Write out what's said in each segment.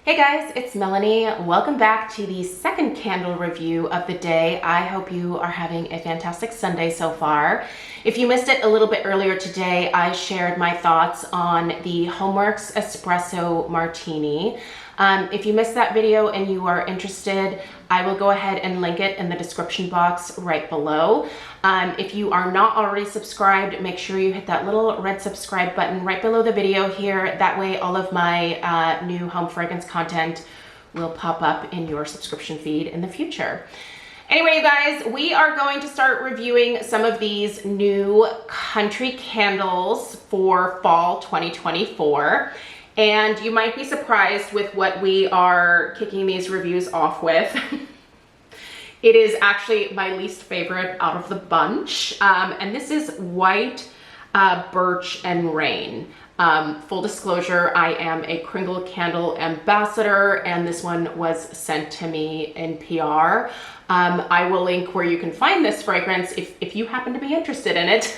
Hey guys, it's Melanie. Welcome back to the second candle review of the day. I hope you are having a fantastic Sunday so far. If you missed it a little bit earlier today, I shared my thoughts on the Homeworks Espresso Martini. If you missed that video and you are interested, I will go ahead and link it in the description box right below. If you are not already subscribed, make sure you hit that little red subscribe button right below the video here. That way all of my new home fragrance content will pop up in your subscription feed in the future. Anyway, you guys, we are going to start reviewing some of these new country candles for fall 2024. And you might be surprised with what we are kicking these reviews off with. It is actually my least favorite out of the bunch. And this is White Birch and Rain. Full disclosure, I am a Kringle candle ambassador, and this one was sent to me in PR. I will link where you can find this fragrance if you happen to be interested in it.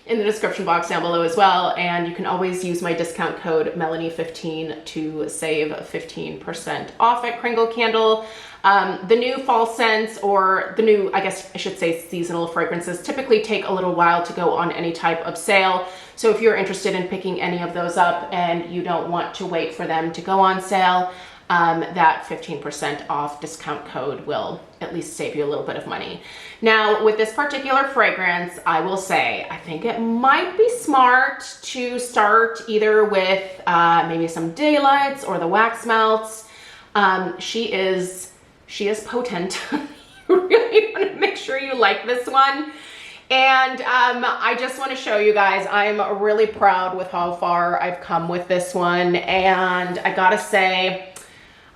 In the description box down below as well, and you can always use my discount code Melanie15 to save 15% off at Kringle Candle. The new fall scents, or the new, I guess I should say seasonal fragrances, typically take a little while to go on any type of sale. So if you're interested in picking any of those up and you don't want to wait for them to go on sale, that 15% off discount code will at least save you a little bit of money. Now, with this particular fragrance, I will say, I think it might be smart to start either with maybe some daylights or the wax melts. She is potent. You really want to make sure you like this one. And I just want to show you guys, I'm really proud with how far I've come with this one. And I gotta say,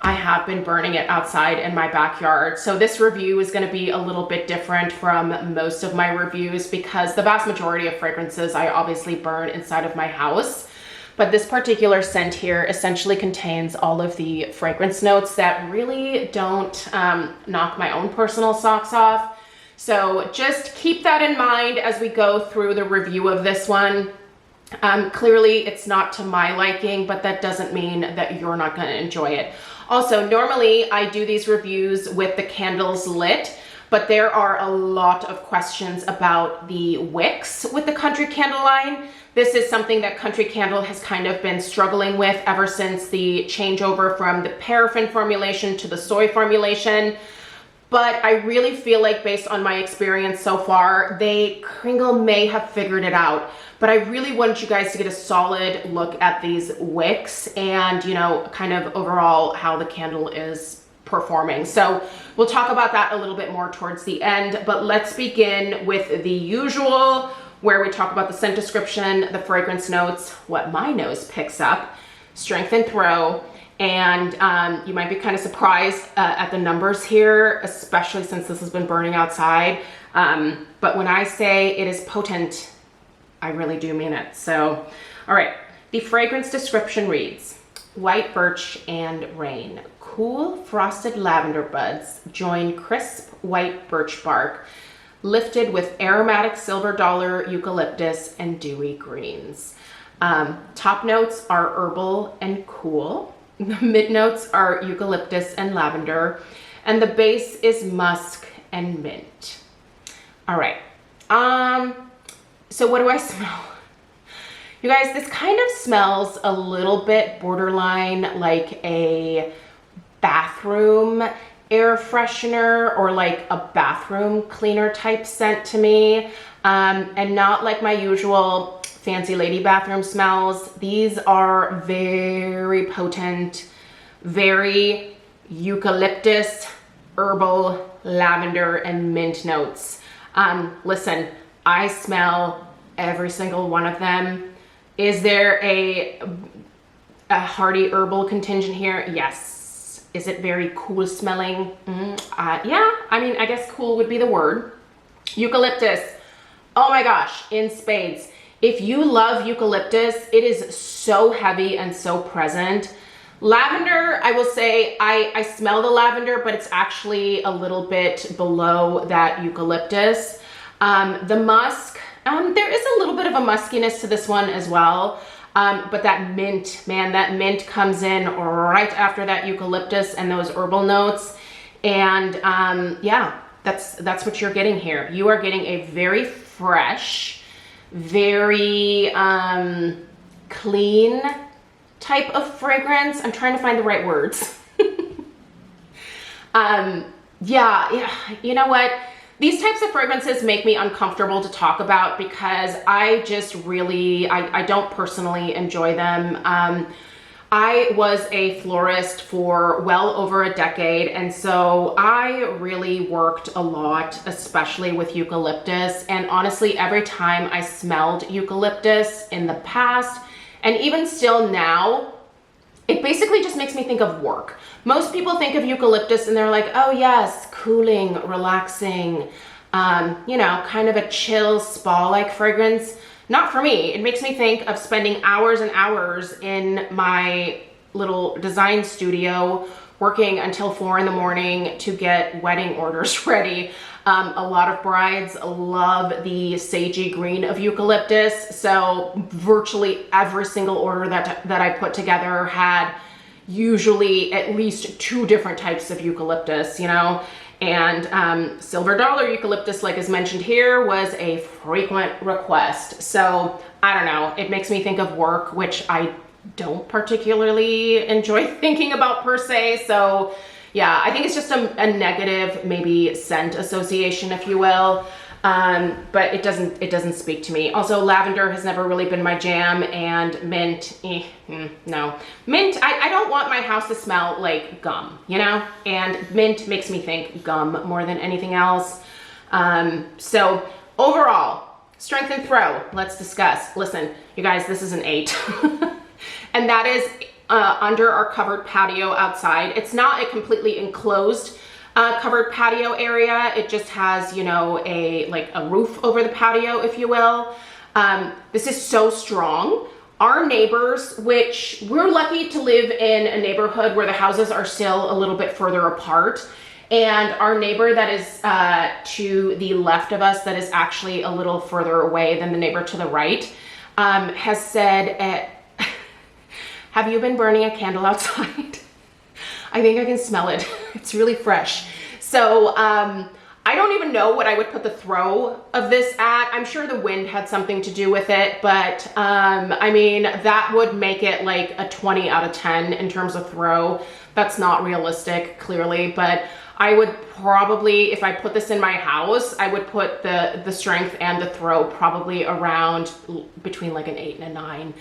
I have been burning it outside in my backyard. So this review is going to be a little bit different from most of my reviews because the vast majority of fragrances I obviously burn inside of my house. But this particular scent here essentially contains all of the fragrance notes that really don't knock my own personal socks off. So just keep that in mind as we go through the review of this one. Clearly it's not to my liking, but that doesn't mean that you're not going to enjoy it. Also, normally I do these reviews with the candles lit, but there are a lot of questions about the wicks with the Country Candle line. This is something that Country Candle has kind of been struggling with ever since the changeover from the paraffin formulation to the soy formulation. But I really feel like, based on my experience so far, Kringle may have figured it out. But I really want you guys to get a solid look at these wicks and, you know, kind of overall how the candle is performing. So we'll talk about that a little bit more towards the end, but let's begin with the usual, where we talk about the scent description, the fragrance notes, what my nose picks up, strength and throw. And you might be kind of surprised at the numbers here, especially since this has been burning outside. But when I say it is potent, I really do mean it. So, all right, the fragrance description reads, White Birch and Rain. Cool frosted lavender buds join crisp white birch bark, lifted with aromatic silver dollar, eucalyptus, and dewy greens. Top notes are herbal and cool. The mid notes are eucalyptus and lavender, and the base is musk and mint. All right. So what do I smell? You guys, this kind of smells a little bit borderline like a bathroom air freshener or like a bathroom cleaner type scent to me, and not like my usual fancy lady bathroom smells. These are very potent, very eucalyptus, herbal, lavender, and mint notes. Listen, I smell every single one of them. Is there a hearty herbal contingent here? Yes. Is it very cool smelling? Yeah, I mean, I guess cool would be the word. Eucalyptus, oh my gosh, in spades. If you love eucalyptus, it is so heavy and so present. Lavender, I will say, I smell the lavender, but it's actually a little bit below that eucalyptus. The musk, there is a little bit of a muskiness to this one as well. But that mint, man, that mint comes in right after that eucalyptus and those herbal notes. And yeah, that's what you're getting here. You are getting a very fresh, very clean type of fragrance. I'm trying to find the right words. Yeah, you know what? These types of fragrances make me uncomfortable to talk about because I just really, I don't personally enjoy them. I was a florist for well over a decade, and so I really worked a lot, especially with eucalyptus. And honestly, every time I smelled eucalyptus in the past, and even still now, it basically just makes me think of work. Most people think of eucalyptus and they're like, oh yes, cooling, relaxing, you know, kind of a chill spa-like fragrance. Not for me. It makes me think of spending hours and hours in my little design studio working until 4 in the morning to get wedding orders ready. A lot of brides love the sagey green of eucalyptus. So virtually every single order that I put together had usually at least 2 different types of eucalyptus, you know. And silver dollar eucalyptus, like is mentioned here, was a frequent request. So I don't know, it makes me think of work, which I don't particularly enjoy thinking about per se. So yeah, I think it's just a negative maybe scent association, if you will. But it doesn't speak to me. Also, lavender has never really been my jam, and mint, no. Mint, I don't want my house to smell like gum, you know? And mint makes me think gum more than anything else. So overall, strength and throw, let's discuss. Listen, you guys, this is an 8. And that is under our covered patio outside. It's not a completely enclosed covered patio area. It just has, you know, like a roof over the patio, if you will. This is so strong. Our neighbors, which we're lucky to live in a neighborhood where the houses are still a little bit further apart. And our neighbor that is to the left of us, that is actually a little further away than the neighbor to the right, has said, have you been burning a candle outside? I think I can smell it. It's really fresh. So I don't even know what I would put the throw of this at. I'm sure the wind had something to do with it, but I mean, that would make it like a 20 out of 10 in terms of throw. That's not realistic, clearly, but I would probably, if I put this in my house, I would put the strength and the throw probably around between like an 8 and a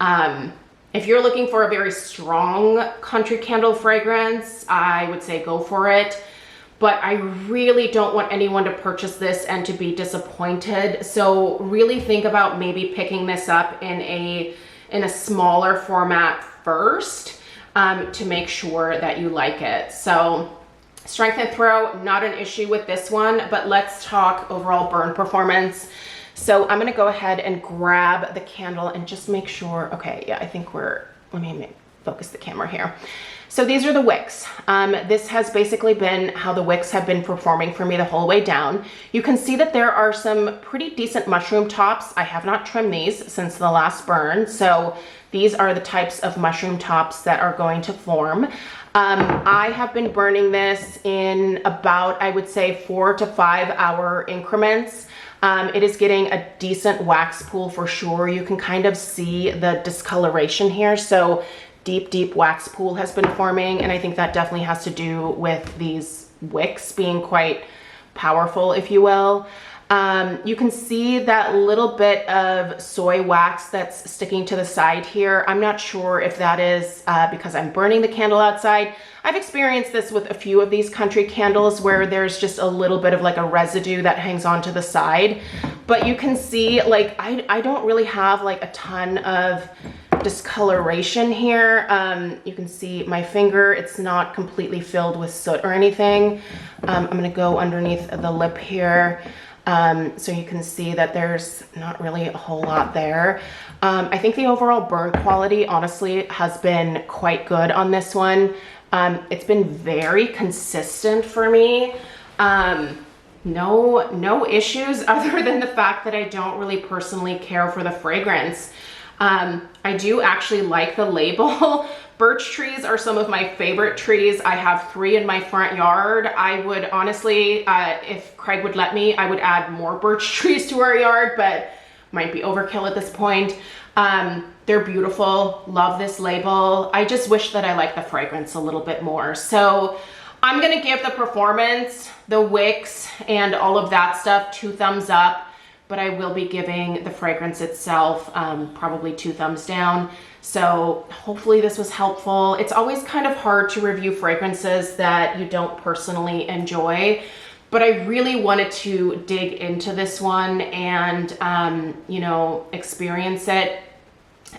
9. If you're looking for a very strong country candle fragrance, I would say go for it. But I really don't want anyone to purchase this and to be disappointed. So really think about maybe picking this up in a smaller format first to make sure that you like it. So strength and throw, not an issue with this one, but let's talk overall burn performance. So I'm gonna go ahead and grab the candle and just make sure, okay, yeah, I think let me focus the camera here. So these are the wicks. This has basically been how the wicks have been performing for me the whole way down. You can see that there are some pretty decent mushroom tops. I have not trimmed these since the last burn. So these are the types of mushroom tops that are going to form. I have been burning this in about, I would say, 4 to 5 hour increments. It is getting a decent wax pool for sure. You can kind of see the discoloration here. So deep wax pool has been forming. And I think that definitely has to do with these wicks being quite powerful, if you will. You can see that little bit of soy wax that's sticking to the side here. I'm not sure if that is because I'm burning the candle outside. I've experienced this with a few of these country candles where there's just a little bit of like a residue that hangs on to the side. But you can see, like, I don't really have like a ton of discoloration here. You can see my finger, it's not completely filled with soot or anything. I'm gonna go underneath the lip here. So you can see that there's not really a whole lot there. I think the overall burn quality honestly has been quite good on this one. It's been very consistent for me. No issues other than the fact that I don't really personally care for the fragrance. I do actually like the label. Birch trees are some of my favorite trees. I have 3 in my front yard. I would honestly, if Craig would let me, I would add more birch trees to our yard, but might be overkill at this point. They're beautiful. Love this label. I just wish that I liked the fragrance a little bit more. So I'm gonna give the performance, the wicks, and all of that stuff 2 thumbs up, but I will be giving the fragrance itself probably 2 thumbs down. So hopefully this was helpful. It's always kind of hard to review fragrances that you don't personally enjoy, but I really wanted to dig into this one and, you know, experience it.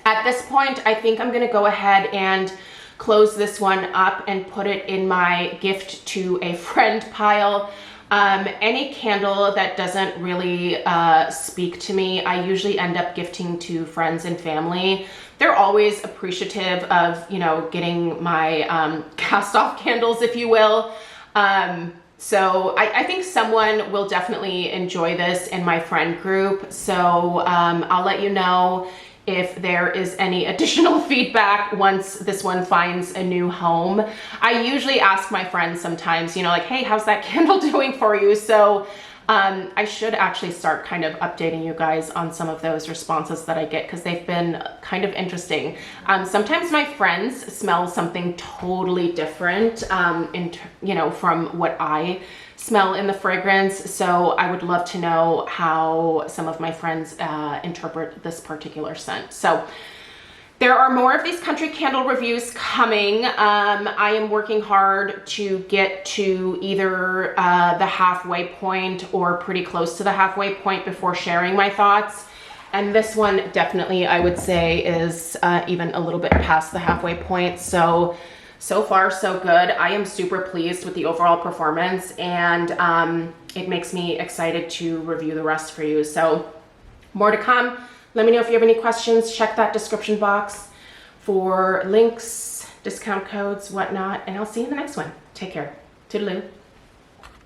At this point, I think I'm gonna go ahead and close this one up and put it in my gift to a friend pile. Any candle that doesn't really speak to me, I usually end up gifting to friends and family. They're always appreciative of, you know, getting my cast off candles, if you will. So I think someone will definitely enjoy this in my friend group. So I'll let you know if there is any additional feedback once this one finds a new home. I usually ask my friends sometimes, you know, like, hey, how's that candle doing for you? So I should actually start kind of updating you guys on some of those responses that I get, because they've been kind of interesting. Sometimes my friends smell something totally different, you know, from what I smell in the fragrance. So I would love to know how some of my friends interpret this particular scent. So there are more of these country candle reviews coming. I am working hard to get to either the halfway point or pretty close to the halfway point before sharing my thoughts. And this one definitely, I would say, is even a little bit past the halfway point. So far, so good. I am super pleased with the overall performance, and it makes me excited to review the rest for you. So more to come. Let me know if you have any questions. Check that description box for links, discount codes, whatnot, and I'll see you in the next one. Take care. Toodaloo.